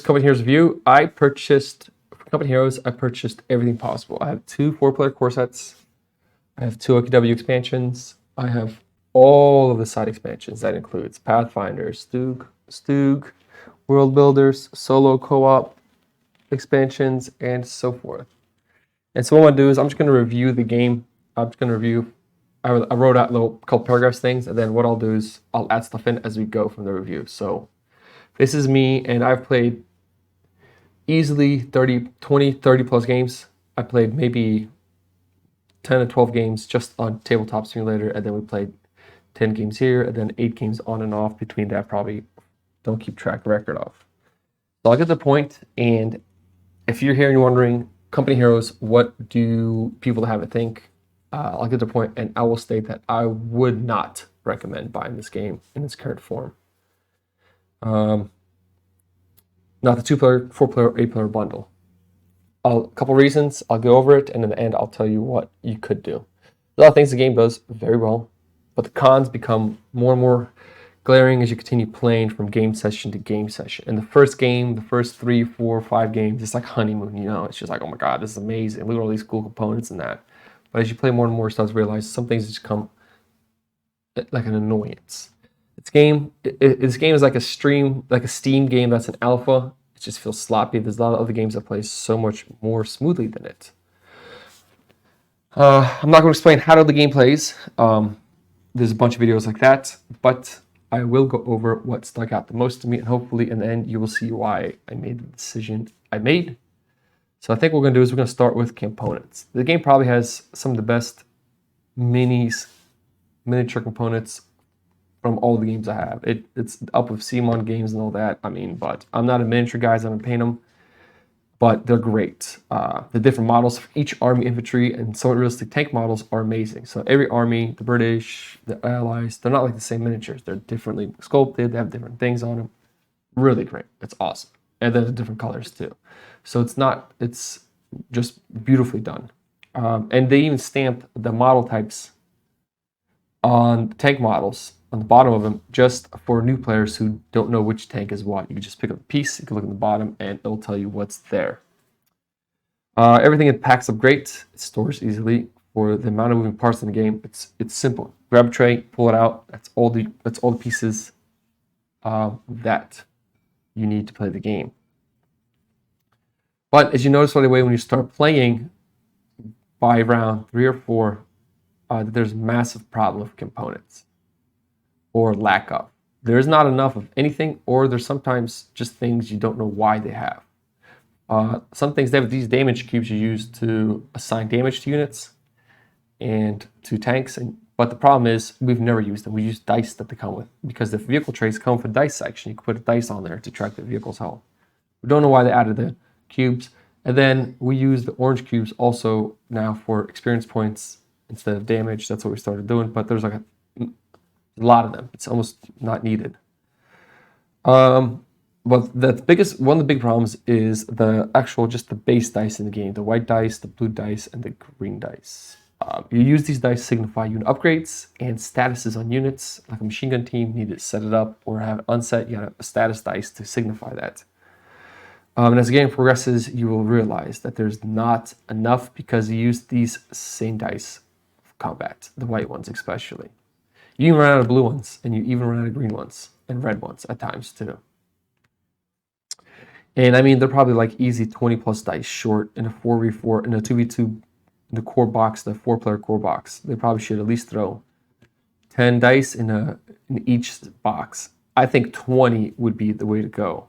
Company Heroes review. For Company Heroes, I purchased everything possible. I have 2 4-player core sets. I have 2 OKW expansions. I have all of the side expansions. That includes Pathfinder, Stug, World Builders, Solo Co-op expansions, and so forth. And so what I'm going to do is I'm just going to review the game. I'm just going to review. I wrote out a couple paragraphs things, and then what I'll do is I'll add stuff in as we go from the review. So this is me, and I've played easily 30 plus games. I played maybe 10 to 12 games just on Tabletop Simulator, and then we played 10 games here, and then 8 games on and off between that. Probably don't keep track record of. So I'll get to the point, and if you're here and you're wondering, Company Heroes, what do people have to think? I'll get to the point, and I will state that I would not recommend buying this game in its current form. Not the 2-player, 4-player, 8-player bundle. A couple reasons. I'll go over it, and in the end, I'll tell you what you could do. A lot of things the game does very well, but the cons become more and more glaring as you continue playing from game session to game session. In the first game, the first 3, 4, 5 games, it's like honeymoon, you know? It's just like, oh my God, this is amazing. Look at all these cool components and that. But as you play more and more, you start to realize some things just come like an annoyance. This game is like a Steam game that's an alpha. It just feels sloppy. There's a lot of other games that play so much more smoothly than it. I'm not going to explain how the game plays. There's a bunch of videos like that, but I will go over what stuck out the most to me, and hopefully in the end you will see why I made the decision I made. So I think what we're going to do is we're going to start with components. The game probably has some of the best miniature components from all the games I have. It's up with CMON games and all that. I mean, but I'm not a miniature guy, so I don't paint them, but they're great. The different models for each army, infantry, and somewhat realistic tank models are amazing. So every army, the British, the Allies, they're not like the same miniatures. They're differently sculpted. They have different things on them. Really great. It's awesome. And then the different colors too. So it's just beautifully done. And they even stamped the model types on tank models on the bottom of them, just for new players who don't know which tank is what. You can just pick up a piece, you can look at the bottom, and it'll tell you what's there. Everything it packs up great. It stores easily for the amount of moving parts in the game. It's simple. Grab a tray, pull it out. That's all the pieces that you need to play the game. But as you notice right away when you start playing by round 3 or 4, there's a massive problem with components or lack of. There's not enough of anything, or there's sometimes just things you don't know why they have. Some things, they have these damage cubes you use to assign damage to units and to tanks, but the problem is we've never used them. We use dice that they come with, because the vehicle trays come with a dice section. You can put a dice on there to track the vehicle's health. We don't know why they added the cubes. And then we use the orange cubes also now for experience points instead of damage. That's what we started doing, but there's like a lot of them. It's almost not needed. But one of the big problems is just the base dice in the game. The white dice, the blue dice, and the green dice. You use these dice to signify unit upgrades and statuses on units. Like a machine gun team, you need to set it up or have it unset. You have a status dice to signify that. And as the game progresses, you will realize that there's not enough, because you use these same dice for combat, the white ones especially. You even run out of blue ones, and you even run out of green ones, and red ones at times too. And I mean, they're probably like easy 20 plus dice short in a 4v4, in a 2v2, in the core box, the 4-player core box. They probably should at least throw 10 dice in each box. I think 20 would be the way to go.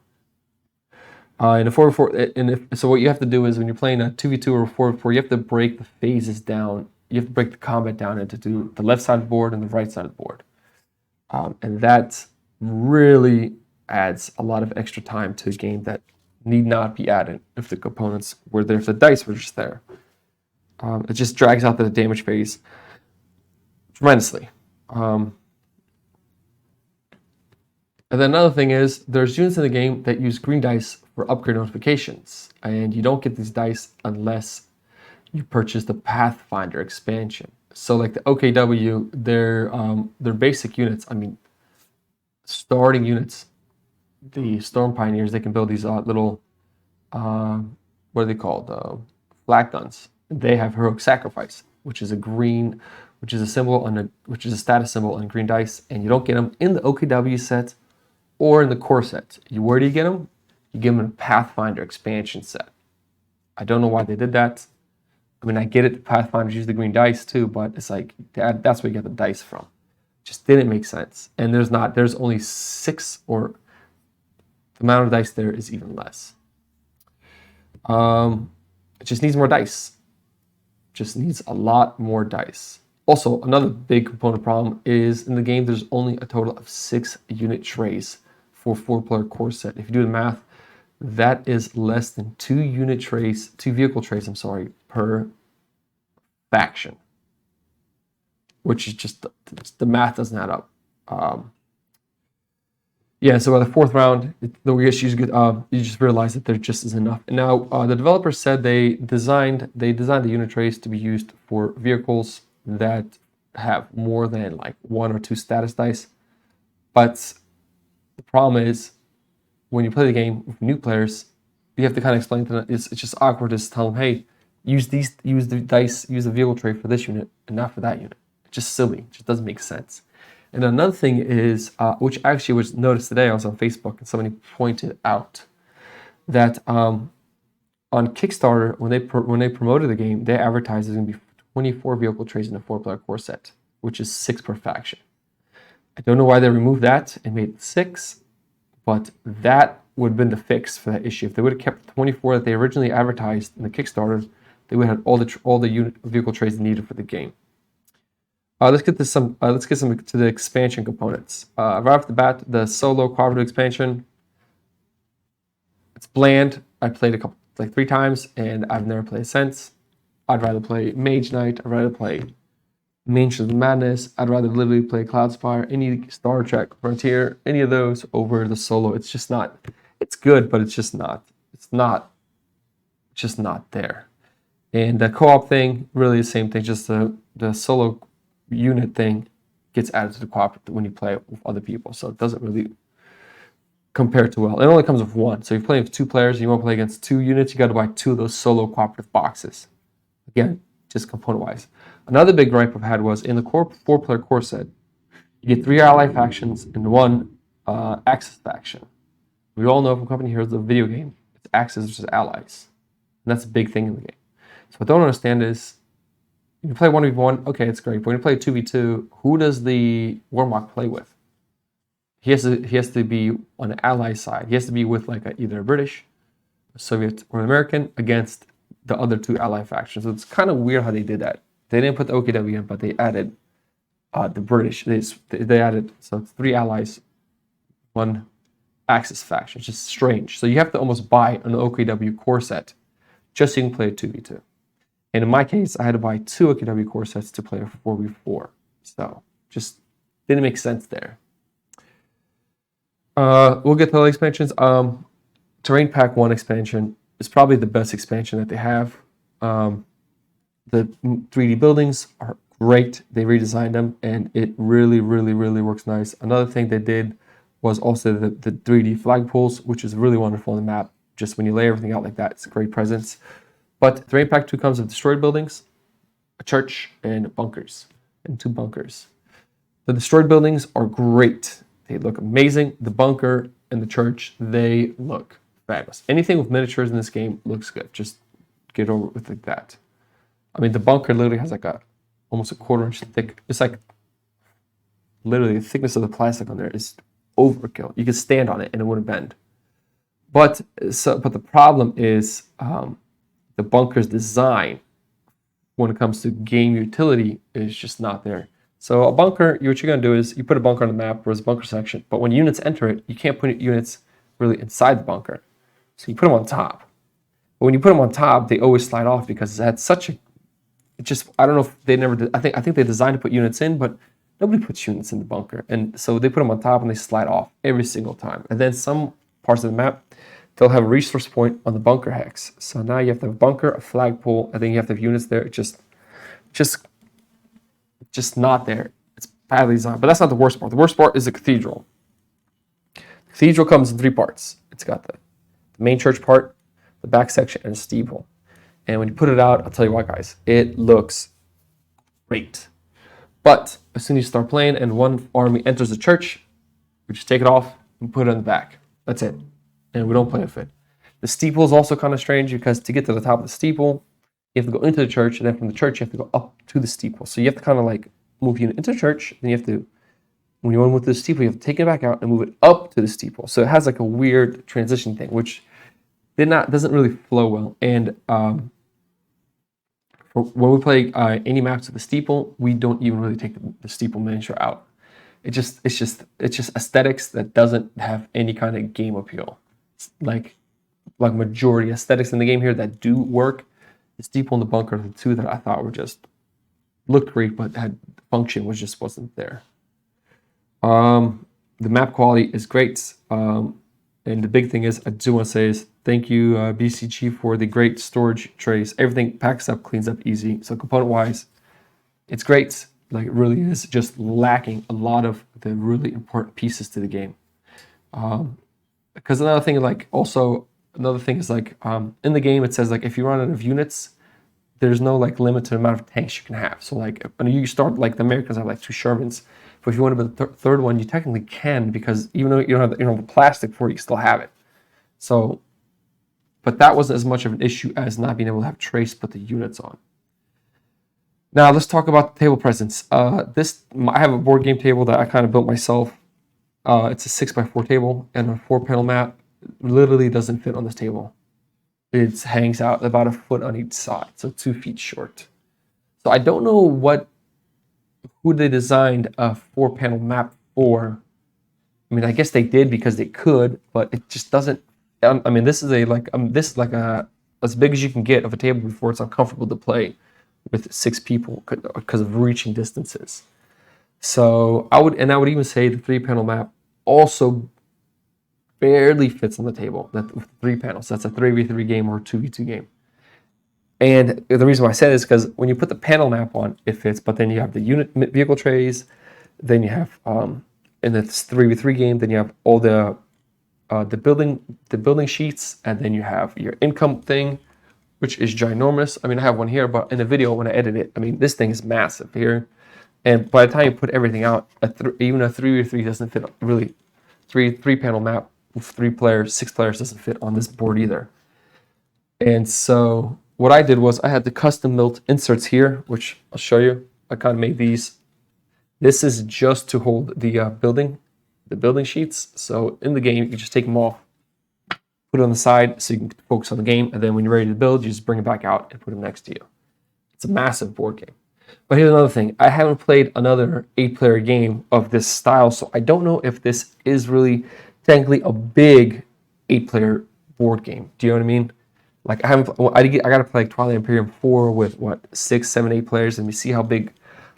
In a 4v4, so what you have to do is when you're playing a 2v2 or a 4v4, you have to break the phases down. You have to break the combat down into the left side of the board and the right side of the board. And that really adds a lot of extra time to a game that need not be added if the components were there, if the dice were just there. It just drags out the damage phase tremendously. And then another thing is, there's units in the game that use green dice for upgrade notifications, and you don't get these dice unless you purchase the Pathfinder expansion. So like the OKW, their basic units, I mean, starting units, the Storm Pioneers, they can build these little, what are they called? Flag guns. They have Heroic Sacrifice, which is a green, which is a symbol on a, which is a status symbol on green dice, and you don't get them in the OKW set or in the core set. Where do you get them? You get them in a Pathfinder expansion set. I don't know why they did that. I mean, I get it, Pathfinders use the green dice too, but it's like, that's where you get the dice from. Just didn't make sense. And there's only 6, or the amount of dice there is even less. It just needs more dice. Just needs a lot more dice. Also, another big component problem is in the game, there's only a total of 6 unit trays for 4-player core set. If you do the math, that is less than 2 vehicle trays, per faction. Which is just, the math doesn't add up. Yeah, so by the 4th round, you just realize that there just isn't enough. And now the developers said they designed the unit trays to be used for vehicles that have more than like 1 or 2 status dice. But the problem is, when you play the game with new players, you have to kind of explain to them. It's just awkward to tell them, hey, use the vehicle tray for this unit and not for that unit. It's just silly. It just doesn't make sense. And another thing is, which actually was noticed today, I was on Facebook and somebody pointed out that on Kickstarter, when they promoted the game, they advertised there's going to be 24 vehicle trays in a 4-player core set, which is 6 per faction. I don't know why they removed that and made it 6, but that would have been the fix for that issue. If they would have kept the 24 that they originally advertised in the Kickstarter, they would have had all the unit vehicle trays needed for the game. Let's get some to the expansion components. Right off the bat, the solo cooperative expansion. It's bland. I played 3 times, and I've never played since. I'd rather play Mage Knight. I'd rather play Mansions of Madness. I'd rather literally play Cloudspire, any Star Trek, Frontier, any of those over the solo. It's just not. It's good, but it's just not. It's just not there. And the co-op thing, really the same thing. Just the solo unit thing gets added to the co-op when you play with other people, so it doesn't really compare too well. It only comes with 1, so if you're playing with 2 players and you want to play against 2 units, you got to buy 2 of those solo cooperative boxes. Again, just component wise. Another big gripe I've had was in the core 4-player core set, you get 3 ally factions and 1 Axis faction. We all know from Company Heroes, the video game, it's Axis versus allies, and that's a big thing in the game. So what I don't understand is, you play 1v1, okay, it's great. But when you play 2v2, who does the Warlock play with? He has to be on the ally side. He has to be with either a British, a Soviet, or an American against the other 2 ally factions. So it's kind of weird how they did that. They didn't put the OKW in, but they added the British. They added, so it's 3 allies, 1 Axis faction. It's just strange. So you have to almost buy an OKW core set just so you can play a 2v2. And in my case, I had to buy 2 OKW core sets to play a 4v4. So just didn't make sense there. We'll get to the expansions. Terrain Pack 1 expansion is probably the best expansion that they have. The 3D buildings are great. They redesigned them, and it really, really, really works nice. Another thing they did was also the 3D flagpoles, which is really wonderful on the map. Just when you lay everything out like that, it's a great presence. But Terrain Pack 2 comes with destroyed buildings, a church, and bunkers, and 2 bunkers. The destroyed buildings are great. They look amazing. The bunker and the church, they look fabulous. Anything with miniatures in this game looks good. Just get over with like that. I mean, the bunker literally has almost a 1/4 inch thick. It's literally the thickness of the plastic on there is overkill. You could stand on it and it wouldn't bend. But the problem is, the bunker's design when it comes to game utility is just not there. So a bunker, what you're going to do is you put a bunker on the map where there's a bunker section, but when units enter it, you can't put units really inside the bunker. So you put them on top. But when you put them on top, they always slide off because that's such a, I don't know if they never did, I think they designed to put units in, but nobody puts units in the bunker. And so they put them on top and they slide off every single time. And then some parts of the map, they'll have a resource point on the bunker hex. So now you have to have a bunker, a flagpole, I think you have to have units there. It's just not there. It's badly designed. But that's not the worst part. The worst part is the cathedral. The Cathedral comes in 3 parts. It's got the main church part, the back section, and a steeple. And when you put it out, I'll tell you what, guys, it looks great. But as soon as you start playing and one army enters the church, we just take it off and put it in the back. That's it. And we don't play with it. The steeple is also kind of strange because to get to the top of the steeple, you have to go into the church, and then from the church, you have to go up to the steeple. So you have to kind of like move you into the church, then you have to, when you want to move to the steeple, you have to take it back out and move it up to the steeple. So it has like a weird transition thing, which doesn't really flow well. And when we play any maps with the steeple, we don't even really take the steeple miniature out. It's just aesthetics that doesn't have any kind of game appeal. It's like majority aesthetics in the game here that do work. The steeple and the bunker are the 2 that I thought were just looked great, but had function wasn't there. The map quality is great. And the big thing is, I do want to say is thank you, BCG, for the great storage trays. Everything packs up, cleans up easy. So component-wise, it's great. Like, it really is just lacking a lot of the really important pieces to the game. Because another thing is in the game, it says like if you run out of units, there's no like limited amount of tanks you can have. So like when you start, like the Americans have like 2 Shermans. But if you want to build the third one, you technically can, because even though you don't have the plastic for it, you still have it. So, but that wasn't as much of an issue as not being able to have trays put the units on. Now let's talk about the table presence. I have a board game table that I kind of built myself. It's a 6x4 table and a 4-panel map. Literally doesn't fit on this table. It hangs out about 1 foot on each side, so 2 feet short. So I don't know who they designed a 4-panel map for. I mean, I guess they did because they could, but it just doesn't. I mean, this is as big as you can get of a table before it's uncomfortable to play with 6 people because of reaching distances. So I would even say the 3-panel map also barely fits on the table. That with 3 panels, that's a 3v3 game or a 2v2 game. And the reason why I say this is because when you put the panel map on, it fits, but then you have the unit vehicle trays, then you have in this 3v3 game, then you have all the building sheets, and then you have your income thing, which is ginormous. I mean, I have one here, but in the video when I edit it, I mean, this thing is massive here. And by the time you put everything out, even a 3v3 doesn't fit really. 3-panel map with 3 players, 6 players doesn't fit on this board either. And so what I did was I had the custom built inserts here, which I'll show you. I kind of made these. This is just to hold the building sheets. So in the game, you can just take them off, put it on the side so you can focus on the game. And then when you're ready to build, you just bring it back out and put them next to you. It's a massive board game. But here's another thing. I haven't played another 8-player game of this style, so I don't know if this is really technically a big 8-player board game. Do you know what I mean? Like I got to play like Twilight Imperium 4 with 6, 7, 8 players, and we see how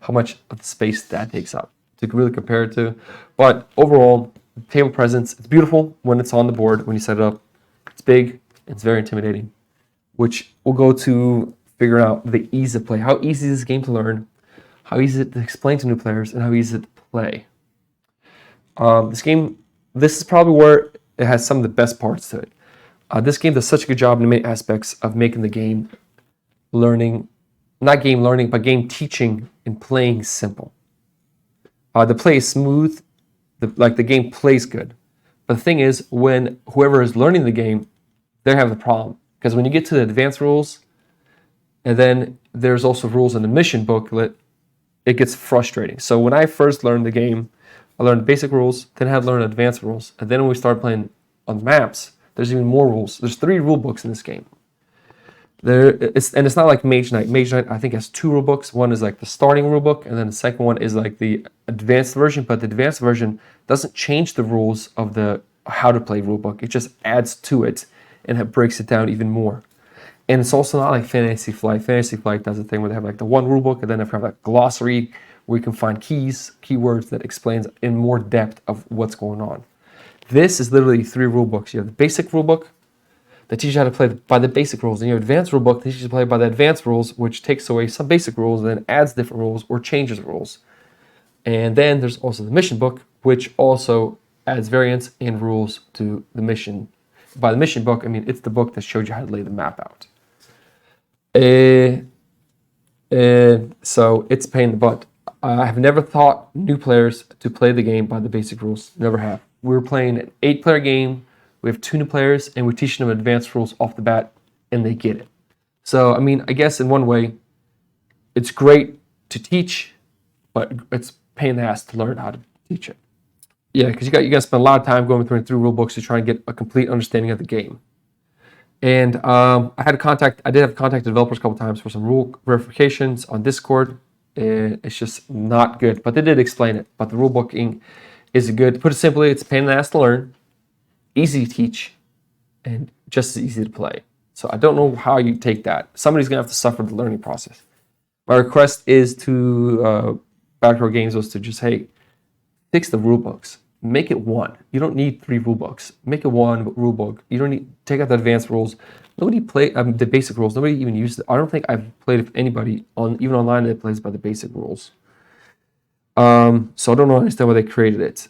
much of the space that takes up to really compare it to. But overall, table presence, it's beautiful when it's on the board, when you set it up. It's big, it's very intimidating, which will go to figuring out the ease of play. How easy is this game to learn? How easy is it to explain to new players? And how easy is it to play? This is probably where it has some of the best parts to it. This game does such a good job in many aspects of making the game learning, not game learning, but game teaching and playing simple. The play is smooth, the game plays good. But the thing is, when whoever is learning the game, they have the problem. Because when you get to the advanced rules, and then there's also rules in the mission booklet, it gets frustrating. So when I first learned the game, I learned basic rules, then I had to learn advanced rules. And then when we started playing on maps, there's even more rules. There's 3 rule books in this game. It's not like Mage Knight. Mage Knight, I think, has 2 rule books. One is like the starting rule book, and then the second one is like the advanced version. But the advanced version doesn't change the rules of the how to play rule book. It just adds to it, and it breaks it down even more. And it's also not like Fantasy Flight. Fantasy Flight does a thing where they have like the 1 rule book, and then they have like glossary where you can find keywords that explains in more depth of what's going on. This is literally 3 rule books. You have the basic rule book that teaches you how to play by the basic rules, and you have advanced rule book that teaches you to play by the advanced rules, which takes away some basic rules and then adds different rules or changes rules. And then there's also the mission book, which also adds variants and rules to the mission. By the mission book, I mean it's the book that showed you how to lay the map out. So it's a pain in the butt. I have never taught new players to play the game by the basic rules. Never have. We're playing an 8-player game. We have 2 new players, and we're teaching them advanced rules off the bat, and they get it. So, I mean, I guess in one way, it's great to teach, but it's a pain in the ass to learn how to teach it. Yeah, because you got to spend a lot of time going through rule books to try and get a complete understanding of the game. And I did have contacted developers a couple times for some rule verifications on Discord. It's just not good, but they did explain it. But the rule booking is good. To put it simply, it's a pain in the ass to learn, easy to teach, and just as easy to play. So I don't know how you take that. Somebody's gonna have to suffer the learning process. My request is to Backdoor Games was to just, hey, fix the rule books. Make it one. You don't need 3 rule books. Make it one rule book. You don't need take out the advanced rules. Nobody play the basic rules. Nobody even used it. I don't think I've played with anybody even online that plays by the basic rules. So I don't understand why they created it.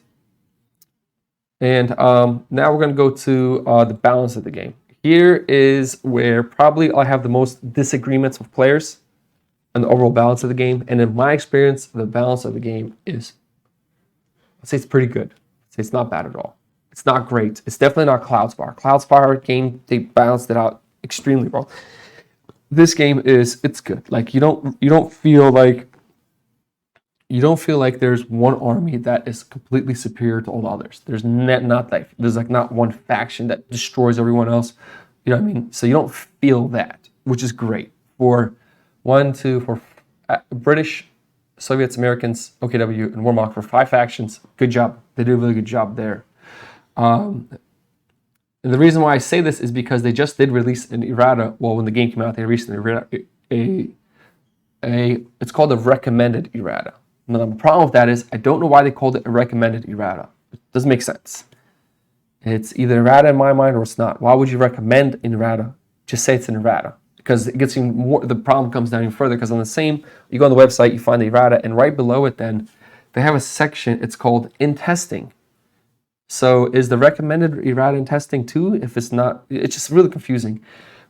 And now we're going to go to the balance of the game. Here is where probably I have the most disagreements with players and the overall balance of the game. And in my experience, the balance of the game is, I'd say it's pretty good. I'd say it's not bad at all. It's not great. It's definitely not Cloudspire. Cloudspire game, they balanced it out extremely well. This game it's good. Like you don't feel like there's one army that is completely superior to all the others. There's not one faction that destroys everyone else. You know what I mean? So you don't feel that, which is great. For British, Soviets, Americans, OKW, and Warmock for 5 factions. Good job. They do a really good job there. And the reason why I say this is because they just did release an errata. Well, when the game came out, they released it's called a recommended errata. Now, the problem with that is I don't know why they called it a recommended errata. It doesn't make sense. It's either errata in my mind or it's not. Why would you recommend an errata? Just say it's an errata. Because it gets even more, the problem comes down even further. Because on the same, you go on the website, you find the errata, and right below it, then they have a section. It's called in testing. So is the recommended errata in testing too? If it's not, it's just really confusing.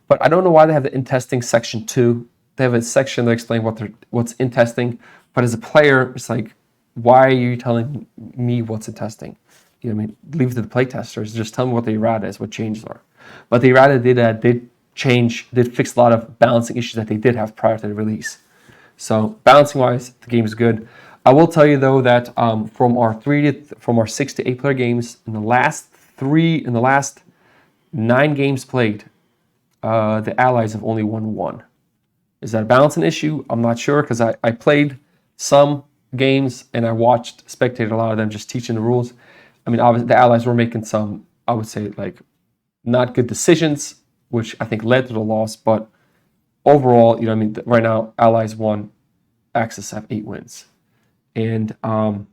But I don't know why they have the in testing section 2. They have a section that explains what's in testing. But as a player, it's like, why are you telling me what's in testing? You know what I mean? Leave it to the play testers. Just tell me what the errata is, what changes are. But the errata did fix a lot of balancing issues that they did have prior to the release. So balancing wise, the game is good. I will tell you though that from our 6 to 8 player games, in the last 9 games played, the Allies have only won 1. Is that a balancing issue? I'm not sure, because I played some games and I spectated a lot of them just teaching the rules. I mean, obviously the Allies were making some, I would say, like not good decisions, which I think led to the loss. But overall, you know, I mean, right now Allies won, Axis have 8 wins, and I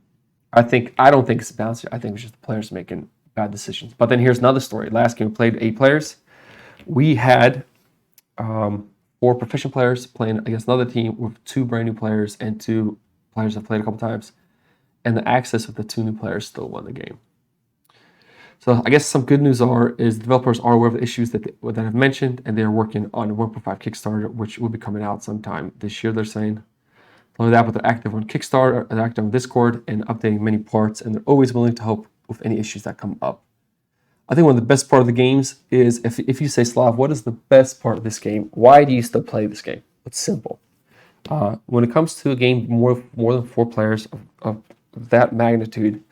don't think it's a balance. I think it's just the players making bad decisions. But then here's another story. Last game we played 8 players. We had 4 proficient players playing against another team with 2 brand new players and 2 players that played a couple times. And the Axis with the 2 new players still won the game. So I guess some good news is developers are aware of the issues that I've mentioned, and they're working on a 1.5 Kickstarter, which will be coming out sometime this year, they're saying. Not only that, but they're active on Kickstarter, they're active on Discord, and updating many parts, and they're always willing to help with any issues that come up. I think one of the best part of the games is, if you say, Slav, what is the best part of this game? Why do you still play this game? It's simple. When it comes to a game more than 4 players of that magnitude,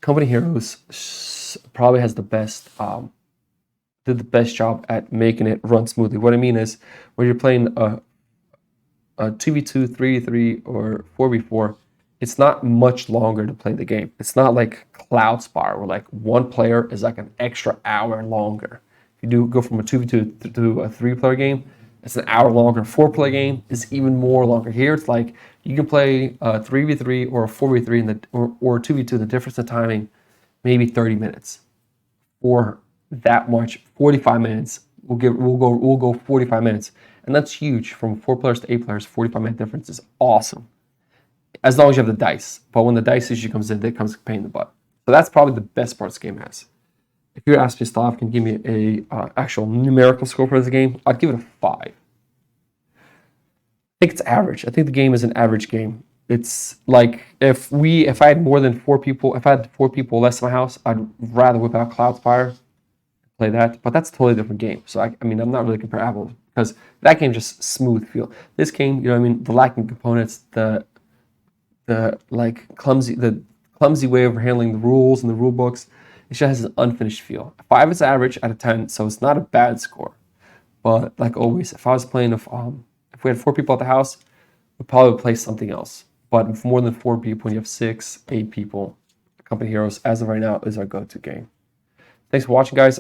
Company Heroes probably has the best, did the best job at making it run smoothly. What I mean is, when you're playing a 2v2, 3v3, or 4v4, it's not much longer to play the game. It's not like Cloudspire, where like one player is like an extra hour longer. If you do go from a 2v2 to a 3-player game, it's an hour longer. 4-player game is even more longer. Here it's like you can play a 3v3 or a 4v3 or a 2v2. The difference in timing, maybe 30 minutes. Or that much, 45 minutes. We'll go 45 minutes. And that's huge. From 4 players to 8 players, 45-minute difference is awesome. As long as you have the dice. But when the dice issue comes in, that comes a pain in the butt. So that's probably the best part this game has. If you ask me, Slav can give me a actual numerical score for this game, I'd give it a 5. I think it's average. I think the game is an average game. It's like if I had more than 4 people, if I had 4 people less in my house, I'd rather whip out Cloudspire, play that. But that's a totally different game. So I mean, I'm not really comparing apples because that game just smooth feel. This game, you know what I mean, the lacking components, the like clumsy way of handling the rules and the rule books, it just has an unfinished feel. 5 is average out of 10, so it's not a bad score. But like always, if I was playing if we had 4 people at the house, we'd probably play something else. But with more than 4 people, when you have 6, 8 people, Company Heroes, as of right now, is our go-to game. Thanks for watching, guys.